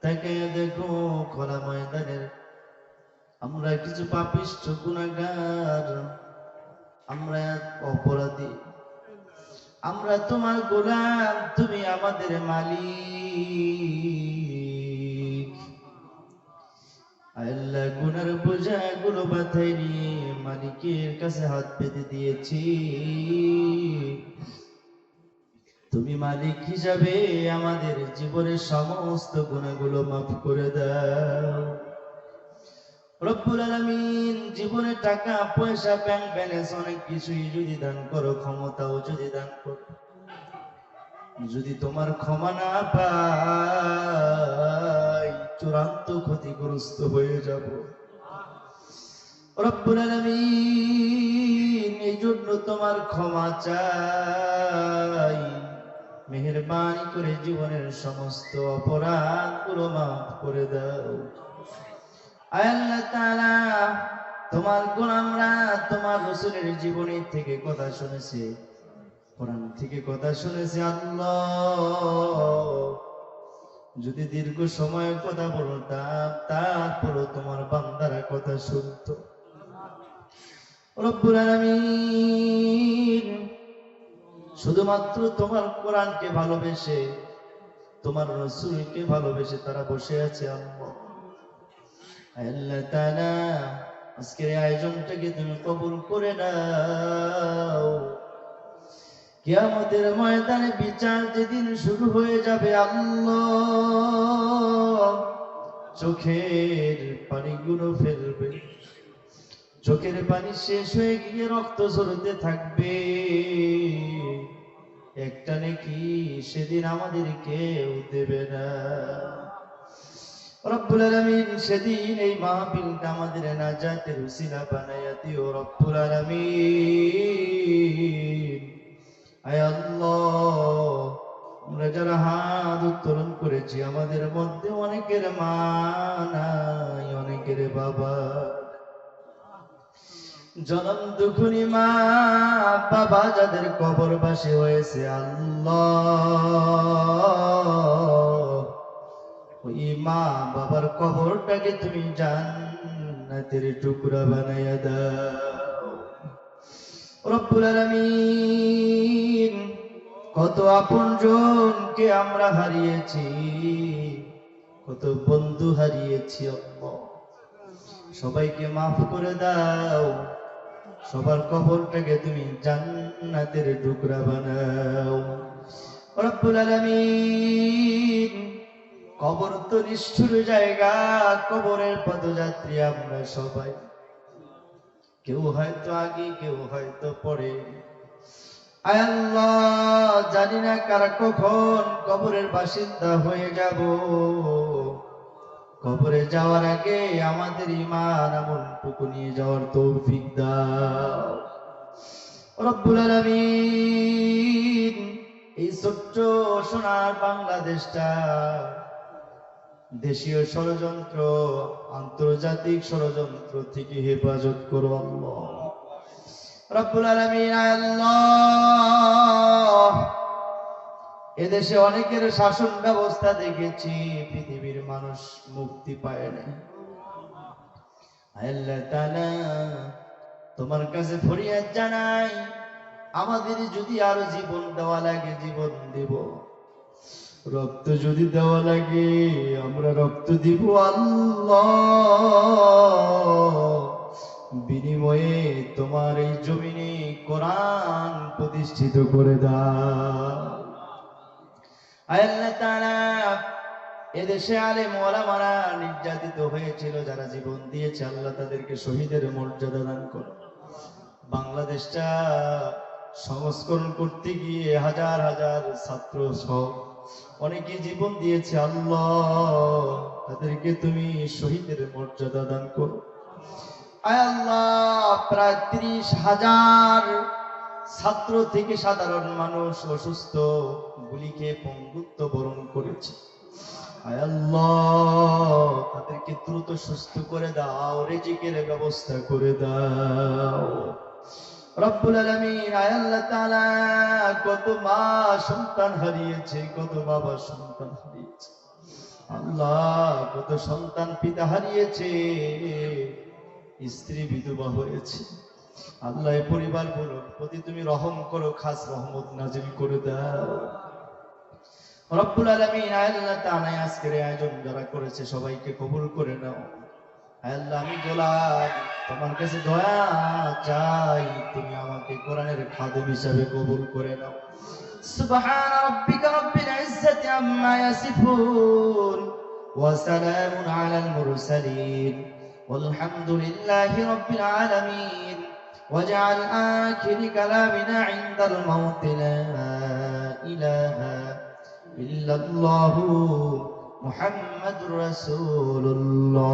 তাকে দেখো খোলা ময়দানের আমরা কিছু পাপিষ্ঠ গুনাহগার, আমরা অপরাধী, আমরা তোমার গোলাম, তুমি আমাদের মালিক। আল্লাহ গুনার বোঝা গুলো মাথায় নিয়ে মালিকের কাছে হাত পেতে দিয়েছি। তুমি মালিক হিসাবে আমাদের জীবনের সমস্ত গুনাহগুলো মাফ করে দাও রব্বুল আলামিন। জীবনে টাকা পয়সা ব্যাংক ব্যালেন্স অনেক কিছুই যদি দান করো, ক্ষমতাও যদি দান করো, যদি তোমার ক্ষমা না পাই চূড়ান্ত ক্ষতিগ্রস্ত হয়ে যাব রব্বুল আলামিন। এই জন্য তোমার ক্ষমা চাই, মেহেরবানি করে জীবনের সমস্ত অপরাধগুলো মাফ করে দাও। আল্লাহ তাআলা, তোমার গোলামরা তোমার রাসূলের জীবনী থেকে কথা শুনেছে, কোরআন থেকে কথা শুনেছে। আল্লাহ, যদি দীর্ঘ সময় কথা বলতাম তারপরও তোমার বান্দারা কথা শুনতো রব্বুল আলামিন। শুধুমাত্র তোমার কোরআনকে ভালোবেসে, তোমার রাসূলকে ভালোবেসে তারা বসে আছে। আল্লাহ তাআলা, আজকের আয়োজনটাকে তুমি কবুল করে নাও। কিয়ামতের ময়দানে বিচার যেদিন শুরু হয়ে যাবে আল্লাহ, চোখের পানিগুলো ফেলবে, চোখের পানি শেষ হয়ে গিয়ে রক্ত ঝরতে থাকবে। একটা নেকি সেদিন আমাদের কেউ দেবে না রব্বুল আলামিন। সেদিন এই মাহফিলটা আমাদের নাজাতের উসিলা বানায়া দিও রব্বুল আলামিন। আয় আল্লাহ, আমরা যারা হাত উত্তোলন করেছি আমাদের মধ্যে অনেকের মা নাই, অনেকের বাবা, জনম দুঃখিনী মা বাবা যাদের কবরবাসী হয়েছে আল্লাহ, ওই মা বাবার কবরটাকে তুমি জান্নাতের টুকরা বানায়া দাও রব্বুল আলামিন। কত আপনজনকে আমরা হারিয়েছি, কত বন্ধু হারিয়েছি আল্লাহ, সবাইকে মাফ করে দাও, সবার কবরটাকে তুমি জান্নাতের টুকরা বানাও রব্বুল আলামিন। কবর তো নিষ্ঠুর জায়গা, কবরের পদযাত্রী আমরা সবাই, কেউ হয়তো আগে কেউ হয়তো পরে। আয় আল্লাহ, জানি না কারা কখন কবরের বাসিন্দা হয়ে যাব। কবরে যাওয়ার আগে আমাদের ঈমান আমলটুকু নিয়ে যাওয়ার তৌফিক দাও রব্বুল আলামিন। এই ছোট্ট সোনার বাংলাদেশটা দেশীয় ষড়যন্ত্র, আন্তর্জাতিক ষড়যন্ত্র থেকে হেফাজত করো আল্লাহ রব্বুল আলামিন। আল্লাহ, এদেশে অনেকের শাসন ব্যবস্থা দেখেছি, পৃথিবীর মানুষ মুক্তি পায় না। আল্লাহ তাআলা, তোমার কাছে ফরিয়াদ জানাই, আমাদের যদি আরো জীবন দেওয়া লাগে জীবন দেব, রক্ত যদি দেওয়া লাগে আমরা রক্ত দিব আল্লাহ। বিনিময়ে তোমার এই জমিনে কোরআন প্রতিষ্ঠিত করে দাও আল্লাহ তাআলা। এদেশে আলেম ওলামারা নির্যাতিত হয়েছিল, যারা জীবন দিয়েছে আল্লাহ তাদেরকে শহীদের মর্যাদা দান করো। বাংলাদেশটা সংস্করণ করতে গিয়ে হাজার হাজার ছাত্র সহ অনেকে জীবন দিয়েছে আল্লাহ, তাদেরকে তুমি শহীদের মর্যাদা দান করো আয় আল্লাহ। প্রায় 30,000 ছাত্র থেকে সাধারণ মানুষ অসুস্থ, গুলি খেয়ে পঙ্গুত্ব বরণ করেছে আয় আল্লাহ, তাদেরকে দ্রুত সুস্থ করে দাও, রিজিকের ব্যবস্থা করে দাও রব্বুল আলামিন। আয় আল্লাহ তাআলা, কত মা সন্তান হারিয়েছে, কত বাবা সন্তান হারিয়েছে, আল্লাহ কত সন্তান পিতা হারিয়েছে, স্ত্রী বিধবা হয়েছে। আল্লাহ এই পরিবারগুলোর প্রতি তুমি রহম করো, খাস রহমত নাজিল করে দাও রব্বুল আলামিন। আল্লাহ তাআলা আজকের আয়োজন যারা করেছে সবাইকে কবুল করে নাও। আল্লাহ আমি গোলাম, তোমার কাছে দয়া চাই, তুমি আমাকে কোরআনের খাদেম হিসাবে কবুল করে নাও। সুবহান রাব্বিকা রাব্বিল ইজ্জাতি আম্মা ইয়াসিফুন ওয়া সালামুন আলাল মুরসালিন ওয়ালহামদুলিল্লাহি রাব্বিল আলামিন। ওয়াজআল আখির কালামিনা ইনদাল মাউত লা ইলাহা ইল্লাল্লাহু মুহাম্মাদুর রাসূলুল্লাহ।